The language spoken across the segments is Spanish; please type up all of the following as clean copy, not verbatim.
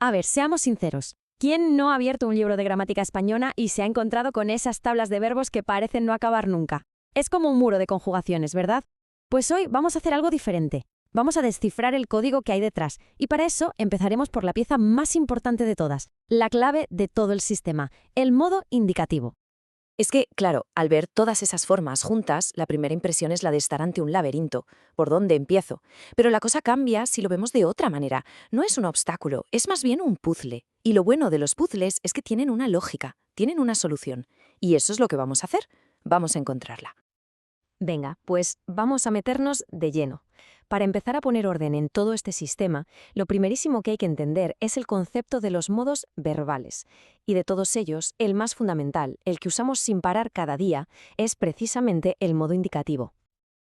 A ver, seamos sinceros. ¿Quién no ha abierto un libro de gramática española y se ha encontrado con esas tablas de verbos que parecen no acabar nunca? Es como un muro de conjugaciones, ¿verdad? Pues hoy vamos a hacer algo diferente. Vamos a descifrar el código que hay detrás y para eso empezaremos por la pieza más importante de todas, la clave de todo el sistema, el modo indicativo. Es que, claro, al ver todas esas formas juntas, la primera impresión es la de estar ante un laberinto. ¿Por dónde empiezo? Pero la cosa cambia si lo vemos de otra manera. No es un obstáculo, es más bien un puzzle. Y lo bueno de los puzzles es que tienen una lógica, tienen una solución. Y eso es lo que vamos a hacer. Vamos a encontrarla. Venga, pues vamos a meternos de lleno. Para empezar a poner orden en todo este sistema, lo primerísimo que hay que entender es el concepto de los modos verbales. Y de todos ellos, el más fundamental, el que usamos sin parar cada día, es precisamente el modo indicativo.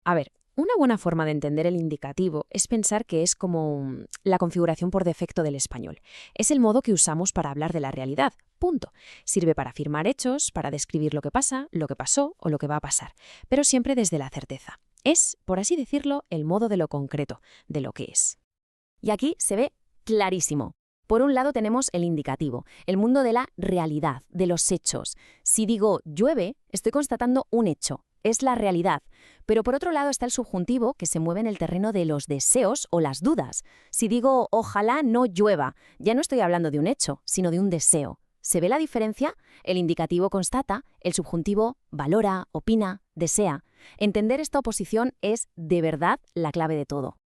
A ver, una buena forma de entender el indicativo es pensar que es como la configuración por defecto del español. Es el modo que usamos para hablar de la realidad. Punto. Sirve para afirmar hechos, para describir lo que pasa, lo que pasó o lo que va a pasar, pero siempre desde la certeza. Es, por así decirlo, el modo de lo concreto, de lo que es. Y aquí se ve clarísimo. Por un lado tenemos el indicativo, el mundo de la realidad, de los hechos. Si digo llueve, estoy constatando un hecho, es la realidad. Pero por otro lado está el subjuntivo, que se mueve en el terreno de los deseos o las dudas. Si digo ojalá no llueva, ya no estoy hablando de un hecho, sino de un deseo. ¿Se ve la diferencia? El indicativo constata, el subjuntivo valora, opina, desea. Entender esta oposición es, de verdad, la clave de todo.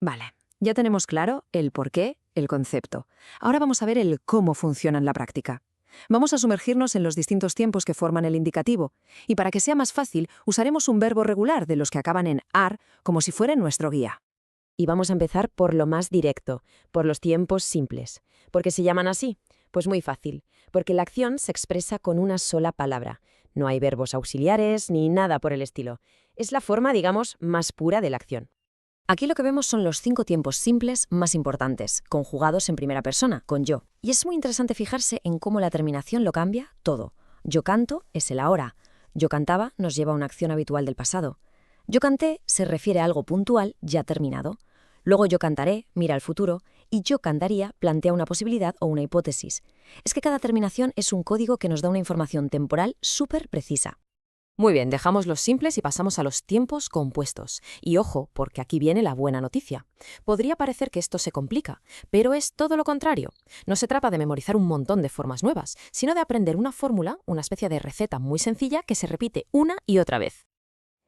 Vale, ya tenemos claro el por qué, el concepto. Ahora vamos a ver el cómo funciona en la práctica. Vamos a sumergirnos en los distintos tiempos que forman el indicativo, y para que sea más fácil, usaremos un verbo regular de los que acaban en ar, como si fuera nuestro guía. Y vamos a empezar por lo más directo, por los tiempos simples. ¿Por qué se llaman así? Pues muy fácil, porque la acción se expresa con una sola palabra. No hay verbos auxiliares ni nada por el estilo. Es la forma, digamos, más pura de la acción. Aquí lo que vemos son los 5 tiempos simples más importantes, conjugados en primera persona, con yo. Y es muy interesante fijarse en cómo la terminación lo cambia todo. Yo canto es el ahora. Yo cantaba nos lleva a una acción habitual del pasado. Yo canté se refiere a algo puntual ya terminado. Luego yo cantaré mira al futuro y yo cantaría plantea una posibilidad o una hipótesis. Es que cada terminación es un código que nos da una información temporal súper precisa. Muy bien, dejamos los simples y pasamos a los tiempos compuestos. Y ojo, porque aquí viene la buena noticia. Podría parecer que esto se complica, pero es todo lo contrario. No se trata de memorizar un montón de formas nuevas, sino de aprender una fórmula, una especie de receta muy sencilla que se repite una y otra vez.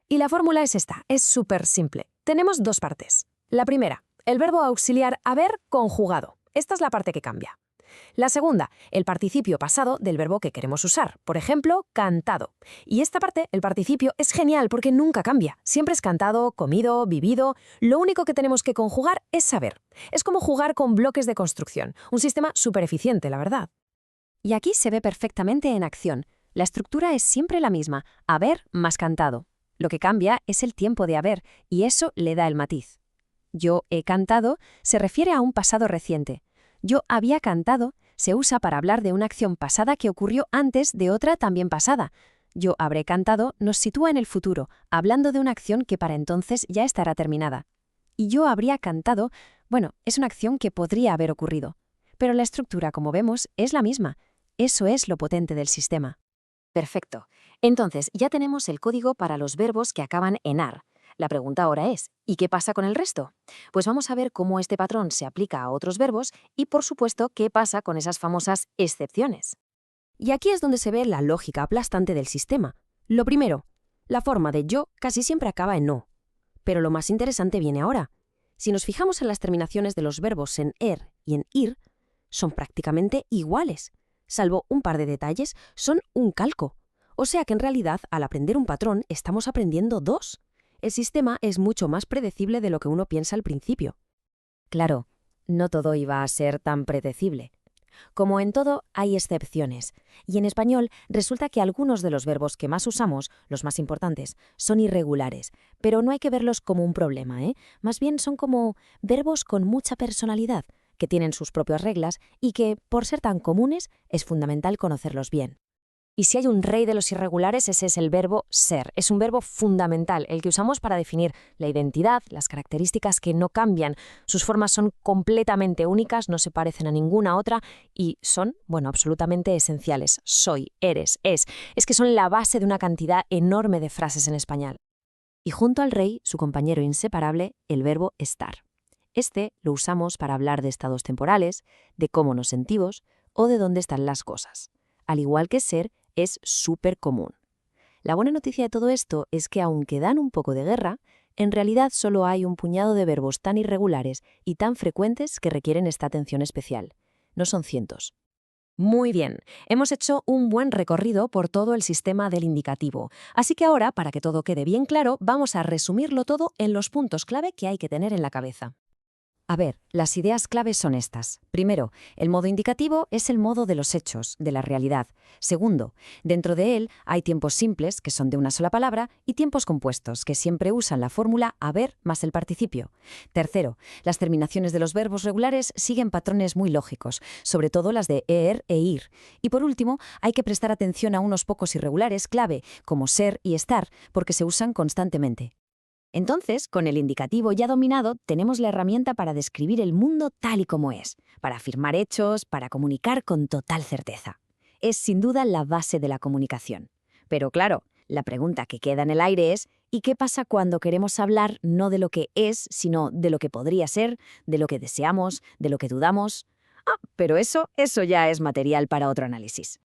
Y la fórmula es esta, es súper simple. Tenemos 2 partes. La primera, el verbo auxiliar haber conjugado. Esta es la parte que cambia. La segunda, el participio pasado del verbo que queremos usar. Por ejemplo, cantado. Y esta parte, el participio, es genial porque nunca cambia. Siempre es cantado, comido, vivido. Lo único que tenemos que conjugar es saber. Es como jugar con bloques de construcción. Un sistema súper eficiente, la verdad. Y aquí se ve perfectamente en acción. La estructura es siempre la misma, haber más cantado. Lo que cambia es el tiempo de haber, y eso le da el matiz. Yo he cantado se refiere a un pasado reciente. Yo había cantado se usa para hablar de una acción pasada que ocurrió antes de otra también pasada. Yo habré cantado nos sitúa en el futuro, hablando de una acción que para entonces ya estará terminada. Y yo habría cantado, bueno, es una acción que podría haber ocurrido. Pero la estructura, como vemos, es la misma. Eso es lo potente del sistema. Perfecto. Entonces, ya tenemos el código para los verbos que acaban en ar. La pregunta ahora es, ¿y qué pasa con el resto? Pues vamos a ver cómo este patrón se aplica a otros verbos y, por supuesto, qué pasa con esas famosas excepciones. Y aquí es donde se ve la lógica aplastante del sistema. Lo primero, la forma de yo casi siempre acaba en no. Pero lo más interesante viene ahora. Si nos fijamos en las terminaciones de los verbos en er y en ir, son prácticamente iguales. Salvo un par de detalles, son un calco. O sea que en realidad, al aprender un patrón, estamos aprendiendo 2. El sistema es mucho más predecible de lo que uno piensa al principio. Claro, no todo iba a ser tan predecible. Como en todo, hay excepciones. Y en español resulta que algunos de los verbos que más usamos, los más importantes, son irregulares. Pero no hay que verlos como un problema, ¿eh? Más bien son como verbos con mucha personalidad, que tienen sus propias reglas y que, por ser tan comunes, es fundamental conocerlos bien. Y si hay un rey de los irregulares, ese es el verbo ser. Es un verbo fundamental, el que usamos para definir la identidad, las características que no cambian. Sus formas son completamente únicas, no se parecen a ninguna otra y son, bueno, absolutamente esenciales. Soy, eres, es. Es que son la base de una cantidad enorme de frases en español. Y junto al rey, su compañero inseparable, el verbo estar. Este lo usamos para hablar de estados temporales, de cómo nos sentimos o de dónde están las cosas. Al igual que ser, es súper común. La buena noticia de todo esto es que aunque dan un poco de guerra, en realidad solo hay un puñado de verbos tan irregulares y tan frecuentes que requieren esta atención especial. No son cientos. Muy bien, hemos hecho un buen recorrido por todo el sistema del indicativo. Así que ahora, para que todo quede bien claro, vamos a resumirlo todo en los puntos clave que hay que tener en la cabeza. A ver, las ideas claves son estas. Primero, el modo indicativo es el modo de los hechos, de la realidad. Segundo, dentro de él hay tiempos simples, que son de una sola palabra, y tiempos compuestos, que siempre usan la fórmula haber más el participio. Tercero, las terminaciones de los verbos regulares siguen patrones muy lógicos, sobre todo las de er e ir. Y por último, hay que prestar atención a unos pocos irregulares clave, como ser y estar, porque se usan constantemente. Entonces, con el indicativo ya dominado, tenemos la herramienta para describir el mundo tal y como es, para afirmar hechos, para comunicar con total certeza. Es sin duda la base de la comunicación. Pero claro, la pregunta que queda en el aire es, ¿y qué pasa cuando queremos hablar no de lo que es, sino de lo que podría ser, de lo que deseamos, de lo que dudamos? Pero eso ya es material para otro análisis.